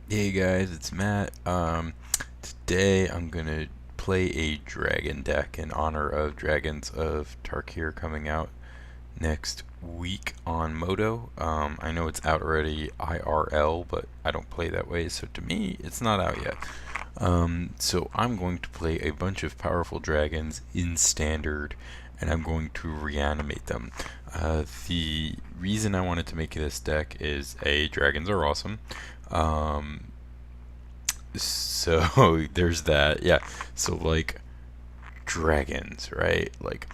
Hey guys, it's Matt. Today I'm gonna play a dragon deck in honor of Dragons of Tarkir coming out next week on Moto. I know it's out already IRL, but I don't play that way, so to me, it's not out yet. So I'm going to play a bunch of powerful dragons in Standard, and I'm going to reanimate them. The reason I wanted to make this deck is A, dragons are awesome. Um, so there's that. Yeah. So like dragons, right? Like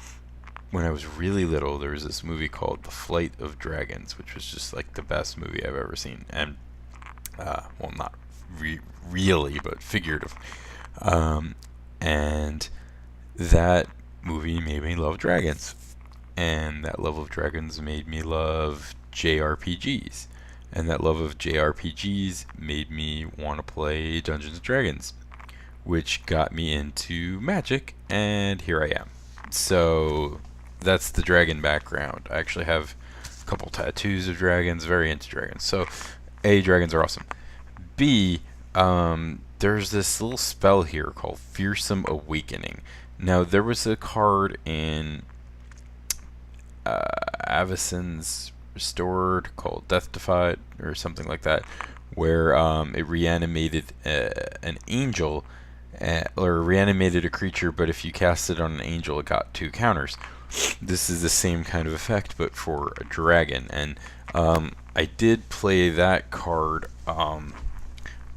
when I was really little, there was this movie called The Flight of Dragons, which was just like the best movie I've ever seen. And well, not really, but figurative. Um, and that movie made me love dragons, and that love of dragons made me love JRPGs. And that love of JRPGs made me want to play Dungeons and Dragons, which got me into Magic, and here I am. So that's the dragon background. I actually have a couple tattoos of dragons, very into dragons. So, A, dragons are awesome. B, there's this little spell here called Fearsome Awakening. Now, there was a card in Avicen's Restored called Death Defied or something like that, where it reanimated an angel or reanimated a creature, but if you cast it on an angel, it got 2 counters. This is the same kind of effect, but for a dragon, and I did play that card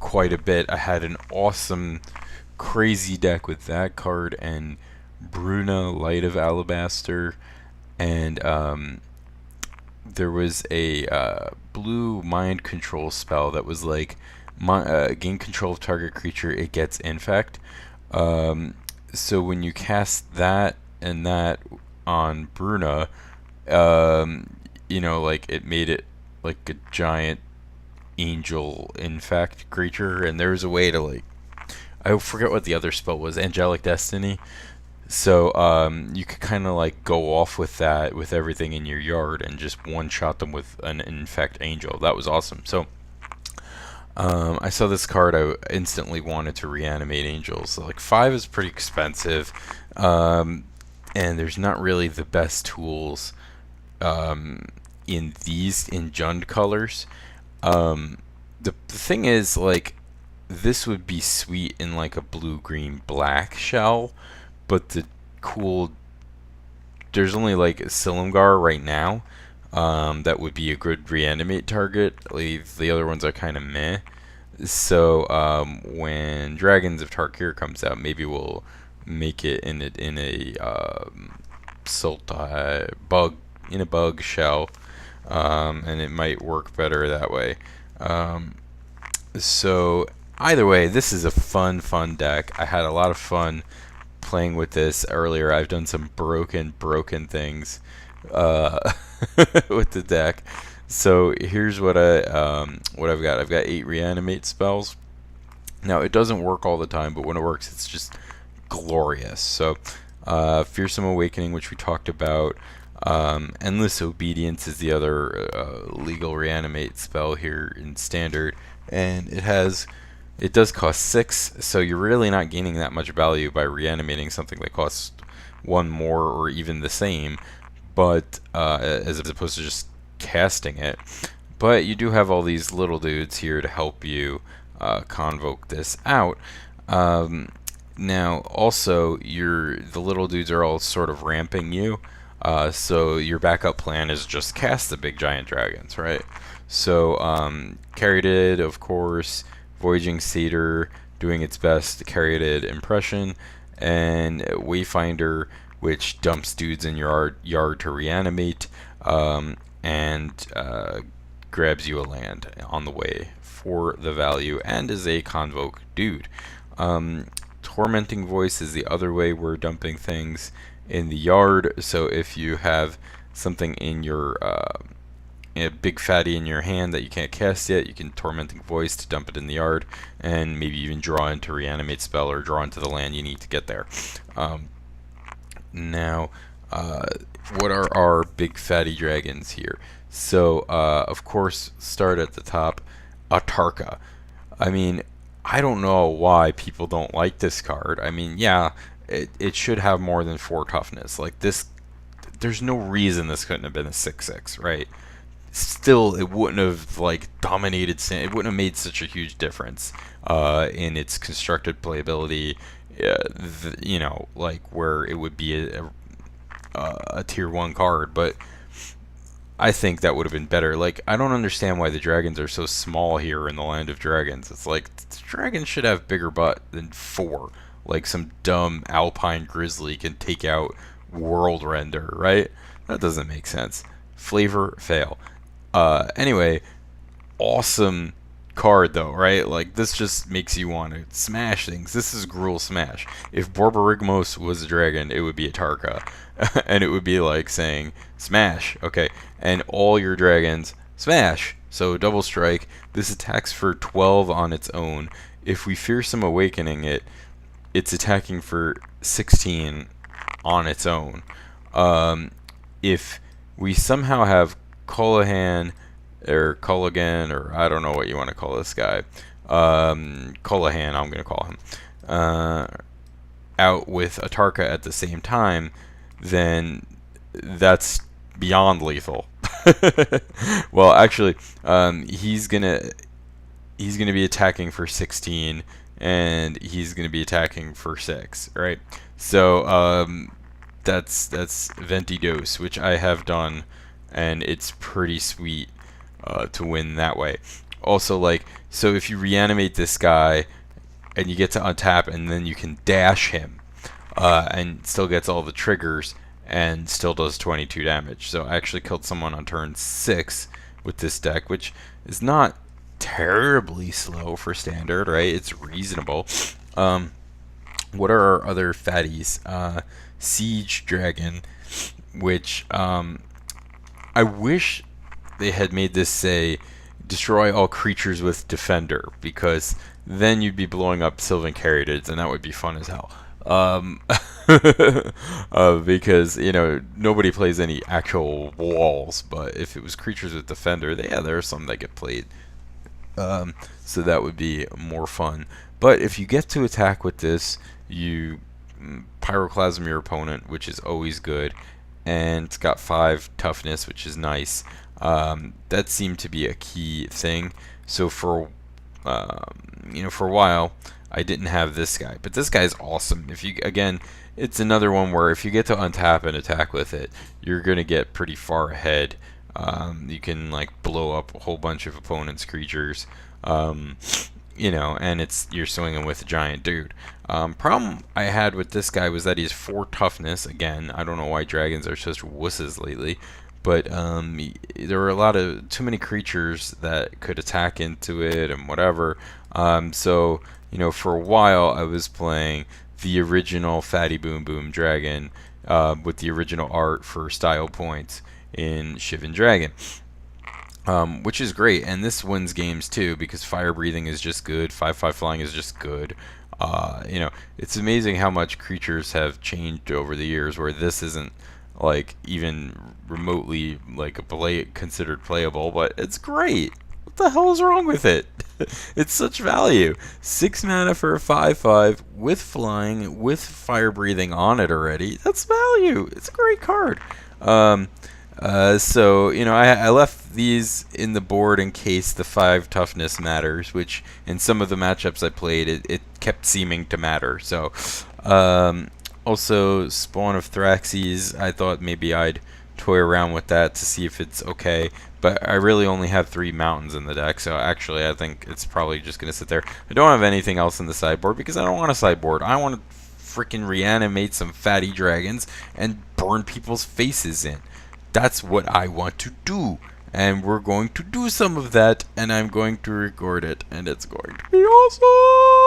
quite a bit. I had an awesome, crazy deck with that card and Bruna, Light of Alabaster, and there was a blue mind control spell that was like gain control of target creature, it gets infect. So when you cast that and that on Bruna, like it made it like a giant angel infect creature, and there was a way to like, I forget what the other spell was, Angelic Destiny. So you could kind of like go off with that with everything in your yard and just one shot them with an infect angel. That was awesome. So I saw this card. I instantly wanted to reanimate angels. So, like 5 is pretty expensive, and there's not really the best tools in these in Jund colors. The thing is, like, this would be sweet in like a blue, green, black shell, but there's only like Silumgar right now. That would be a good reanimate target. Like, the other ones are kind of meh. So when Dragons of Tarkir comes out, maybe we'll make it in a bug in a bug shell, and it might work better that way. Um, so either way, this is a fun deck. I had a lot of fun playing with this earlier. I've done some broken things uh, with the deck. So here's what I've got. I've got 8 reanimate spells. Now it doesn't work all the time, but when it works, it's just glorious. So Fearsome Awakening, which we talked about. Endless Obedience is the other legal reanimate spell here in Standard, and it does cost 6, so you're really not gaining that much value by reanimating something that costs 1 more or even the same, but as opposed to just casting it. But you do have all these little dudes here to help you convoke this out. Now, also, the little dudes are all sort of ramping you. So your backup plan is just cast the big giant dragons, right? So Caryatid, of course, Voyaging Satyr doing its best Caryatid impression, and Wayfinder, which dumps dudes in your yard to reanimate, and grabs you a land on the way for the value, and is a convoke dude. Tormenting Voice is the other way we're dumping things in the yard. So if you have something in your a big fatty in your hand that you can't cast yet, you can Tormenting Voice to dump it in the yard, and maybe even draw into Reanimate spell or draw into the land you need to get there. Now, what are our big fatty dragons here? So, of course, start at the top, Atarka. I mean, I don't know why people don't like this card. I mean, yeah, it should have more than 4 toughness. Like this, there's no reason this couldn't have been a 6/6, right? Still, it wouldn't have like dominated. It wouldn't have made such a huge difference in its constructed playability. You know, like where it would be a tier 1 card, but I think that would have been better. Like, I don't understand why the dragons are so small here in the Land of Dragons. It's like, the dragons should have bigger butt than 4. Like, some dumb alpine grizzly can take out World Render, right? That doesn't make sense. Flavor, fail. Anyway, awesome card though, right? Like, this just makes you want to smash things. This is Gruul Smash. If Borborygmos was a dragon, it would be a Tarka. And it would be like saying, smash, okay, and all your dragons, smash. So double strike, this attacks for 12 on its own. If we Fearsome Awakening it, it's attacking for 16 on its own. If we somehow have Colohan, or Culligan, or I don't know what you want to call this guy, Colohan, I'm going to call him, out with a Tarka at the same time, then that's beyond lethal. Well, actually, he's gonna be attacking for 16, and he's gonna be attacking for 6, right? So that's Ventidos, which I have done, and it's pretty sweet to win that way. Also, like, so if you reanimate this guy and you get to untap, and then you can dash him, and still gets all the triggers and still does 22 damage. So I actually killed someone on turn 6 with this deck, which is not terribly slow for standard, right? It's reasonable. What are our other fatties? Siege Dragon, which I wish they had made this say destroy all creatures with Defender, because then you'd be blowing up Sylvan Caryatids, and that would be fun as hell. Because, you know, nobody plays any actual walls, but if it was creatures with Defender, there are some that get played. So that would be more fun. But if you get to attack with this, you Pyroclasm your opponent, which is always good, and it's got 5 toughness, which is nice. That seemed to be a key thing. So for for a while, I didn't have this guy, but this guy's awesome. If you, again, it's another one where if you get to untap and attack with it, you're gonna get pretty far ahead. You can like blow up a whole bunch of opponents' creatures, and you're swinging with a giant dude. Problem I had with this guy was that he has 4 toughness. Again, I don't know why dragons are such wusses lately, but there were too many creatures that could attack into it and whatever. So for a while I was playing the original Fatty Boom Boom Dragon with the original art for style points in Shivan Dragon, which is great, and this wins games too because fire breathing is just good, 5/5 flying is just good. It's amazing how much creatures have changed over the years where this isn't like even remotely like considered playable, but it's great. What the hell is wrong with it? It's such value. 6 mana for a 5/5 with flying, with fire breathing on it already. That's value. It's a great card. So I left these in the board in case the 5 toughness matters, which in some of the matchups I played, it kept seeming to matter. So also Spawn of Thraxes, I thought maybe I'd toy around with that to see if it's okay, but I really only have 3 mountains in the deck, so actually I think it's probably just going to sit there. I don't have anything else in the sideboard because I don't want a sideboard. I want to freaking reanimate some fatty dragons and burn people's faces in. That's what I want to do, and we're going to do some of that, and I'm going to record it, and it's going to be awesome!